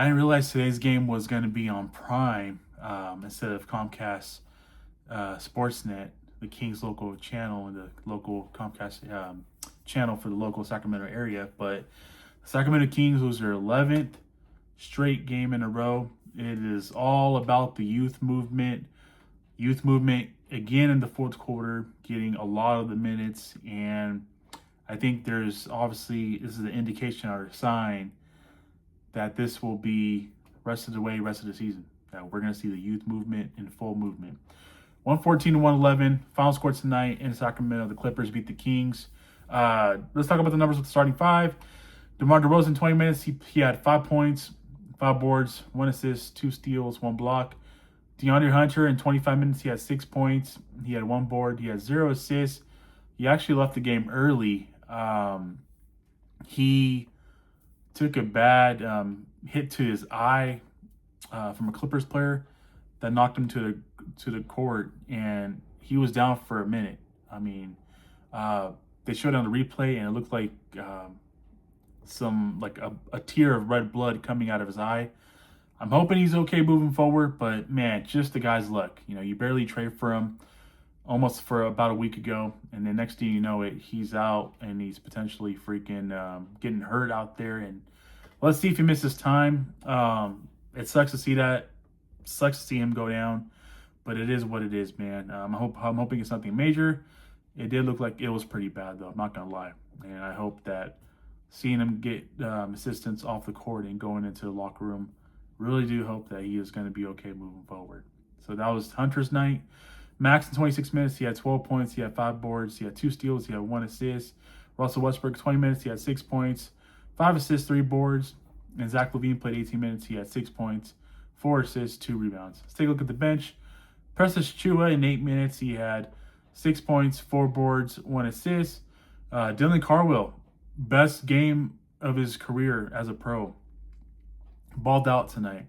I didn't realize today's game was going to be on Prime instead of Comcast Sportsnet, the Kings local channel and the local Comcast channel for the local Sacramento area. But the Sacramento Kings was their 11th straight game in a row. It is all about the youth movement. Youth movement again in the fourth quarter, getting a lot of the minutes. And I think this is an indication or a sign that this will be rest of the way, rest of the season. That we're going to see the youth movement in full movement. 114 to 111. Final score tonight in Sacramento. The Clippers beat the Kings. Let's talk about the numbers with the starting five. DeMar DeRozan, 20 minutes. He had 5 points, 5 boards, 1 assist, 2 steals, 1 block. DeAndre Hunter, in 25 minutes, he had 6 points. He had 1 board. He had 0 assists. He actually left the game early. He took a bad hit to his eye from a Clippers player that knocked him to the court, and he was down for a minute. I mean, they showed on the replay, and it looked like a tear of red blood coming out of his eye. I'm hoping he's okay moving forward, but man, just the guy's luck. You know, you barely trade for him almost for about a week ago, and then next thing you know it, he's out and he's potentially freaking getting hurt out there. And let's see if he misses time. It sucks to see that. Sucks to see him go down, but it is what it is, man. I'm hoping it's something major. It did look like it was pretty bad, though. I'm not gonna lie, and I hope that seeing him get assistance off the court and going into the locker room, really do hope that he is going to be okay moving forward. So that was Hunter's night. Max in 26 minutes, he had 12 points, he had 5 boards, he had 2 steals, he had 1 assist. Russell Westbrook, 20 minutes, he had 6 points, 5 assists, 3 boards. And Zach LaVine played 18 minutes, he had 6 points, 4 assists, 2 rebounds. Let's take a look at the bench. Precious Chua in 8 minutes, he had 6 points, 4 boards, 1 assist. Dylan Carwell, best game of his career as a pro. Balled out tonight.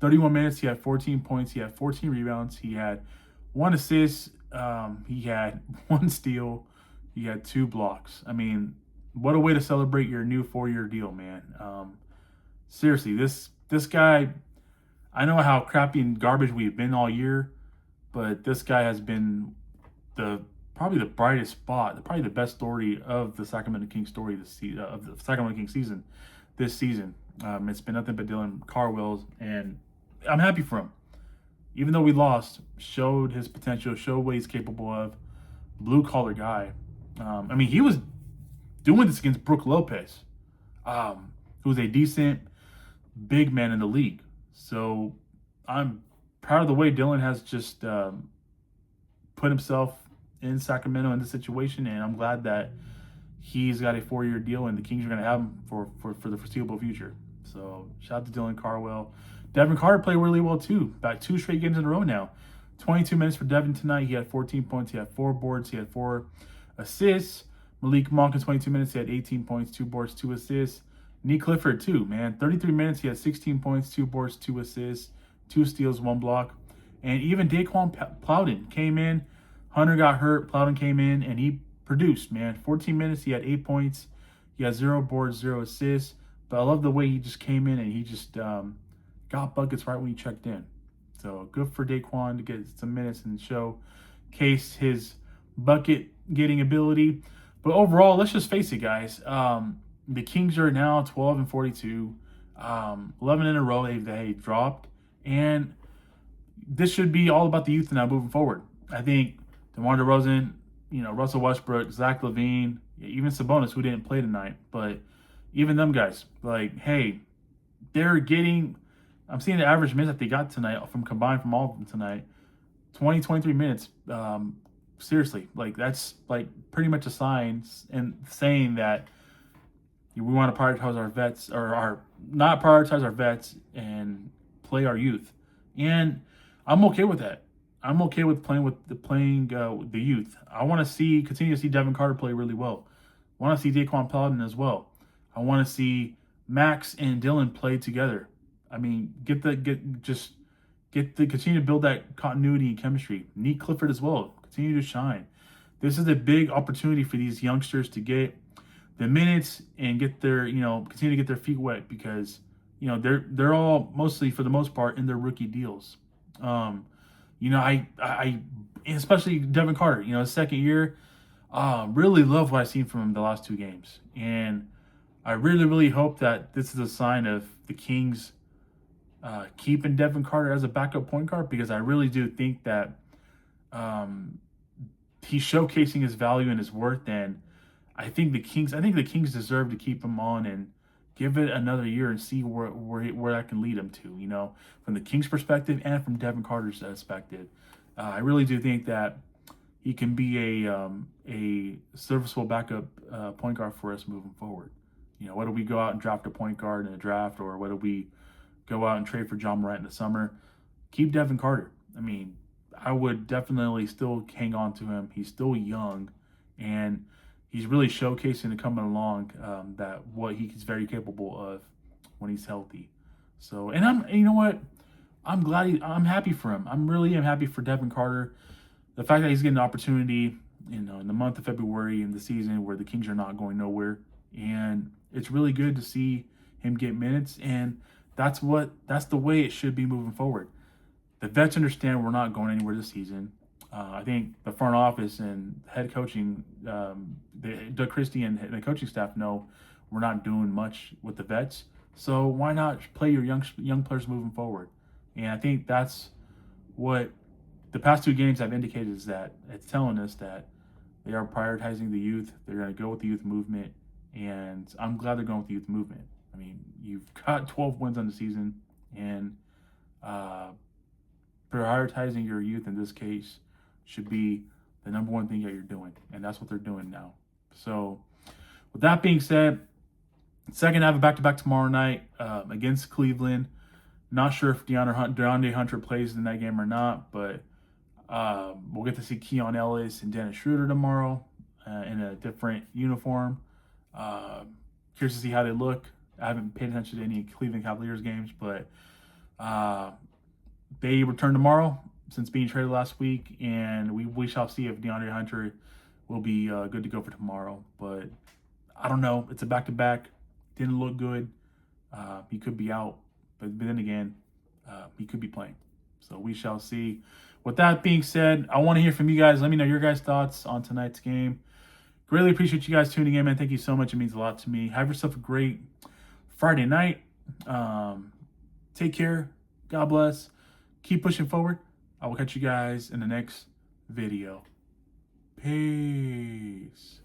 31 minutes, he had 14 points, he had 14 rebounds, he had 1 assist, he had 1 steal, he had 2 blocks. I mean, what a way to celebrate your new 4-year deal, man. Seriously, this guy, I know how crappy and garbage we've been all year, but this guy has been probably the brightest spot, probably the best story of the Sacramento Kings story of the Sacramento Kings season this season. It's been nothing but Dylan Carwell, and I'm happy for him. Even though we lost, showed his potential, showed what he's capable of. Blue collar guy. I mean, he was doing this against Brook Lopez, who was a decent big man in the league. So I'm proud of the way Dylan has just put himself in Sacramento in this situation, and I'm glad that he's got a 4-year deal, and the Kings are going to have him for the foreseeable future. So shout out to Dylan Carwell. Devin Carter played really well too. About 2 straight games in a row now. 22 minutes for Devin tonight. He had 14 points. He had 4 boards. He had 4 assists. Malik Monk in 22 minutes. He had 18 points, 2 boards, 2 assists. Nick Clifford too, man. 33 minutes. He had 16 points, 2 boards, 2 assists, 2 steals, 1 block. And even Daquan Plowden came in. Hunter got hurt. Plowden came in and he produced, man. 14 minutes. He had 8 points. He had 0 boards, 0 assists. But I love the way he just came in and he just got buckets right when he checked in. So good for Daquan to get some minutes and showcase his bucket getting ability. But overall, let's just face it, guys. The Kings are now 12 and 42, 11 in a row they dropped, and this should be all about the youth now moving forward. I think DeMar DeRozan, Russell Westbrook, Zach LaVine, even Sabonis, who didn't play tonight, but even them guys, like, hey, they're getting. I'm seeing the average minutes that they got tonight from combined from all of them tonight, 20, 23 minutes. Seriously, like that's like pretty much a sign and saying that we want to prioritize our vets or not prioritize our vets and play our youth. And I'm okay with that. I'm okay with playing the youth. I want to continue to see Devin Carter play really well. I want to see Daquan Plowden as well. I want to see Max and Dylan play together. I mean, continue to build that continuity and chemistry. Nick Clifford as well. Continue to shine. This is a big opportunity for these youngsters to get the minutes and get their, continue to get their feet wet because you know, they're all mostly for the most part in their rookie deals. Um, you know, I especially Devin Carter. You know, his second year, really love what I've seen from him the last two games, and I really hope that this is a sign of the Kings keeping Devin Carter as a backup point guard, because I really do think that um, he's showcasing his value and his worth, and I think the Kings deserve to keep him on and give it another year and see where that can lead him to. You know, from the Kings' perspective and from Devin Carter's perspective, I really do think that he can be a serviceable backup point guard for us moving forward. You know, whether we go out and draft a point guard in the draft, or whether we go out and trade for John Morant in the summer, keep Devin Carter. I mean, I would definitely still hang on to him. He's still young, and he's really showcasing and coming along that what he's very capable of when he's healthy. So, and you know what, I'm happy for him. I'm really am happy for Devin Carter. The fact that he's getting an opportunity, you know, in the month of February in the season where the Kings are not going nowhere, and it's really good to see him get minutes, and that's the way it should be moving forward. The vets understand we're not going anywhere this season. I think the front office and head coaching, Doug Christie and the coaching staff know we're not doing much with the vets. So why not play your young players moving forward? And I think that's what the past two games have indicated, is that it's telling us that they are prioritizing the youth. They're going to go with the youth movement, and I'm glad they're going with the youth movement. I mean, you've got 12 wins on the season, and uh, prioritizing your youth in this case should be the number one thing that you're doing, and that's what they're doing now. So, with that being said, second half of back-to-back tomorrow night against Cleveland. Not sure if DeAndre Hunter plays in that game or not, but we'll get to see Keon Ellis and Dennis Schroeder tomorrow in a different uniform. Curious to see how they look. I haven't paid attention to any Cleveland Cavaliers games, but they return tomorrow since being traded last week, and we shall see if DeAndre Hunter will be good to go for tomorrow. But I don't know. It's a back-to-back. Didn't look good. He could be out, but then again, he could be playing. So we shall see. With that being said, I want to hear from you guys. Let me know your guys' thoughts on tonight's game. Greatly appreciate you guys tuning in, man. Thank you so much. It means a lot to me. Have yourself a great Friday night. Take care. God bless. Keep pushing forward. I will catch you guys in the next video. Peace.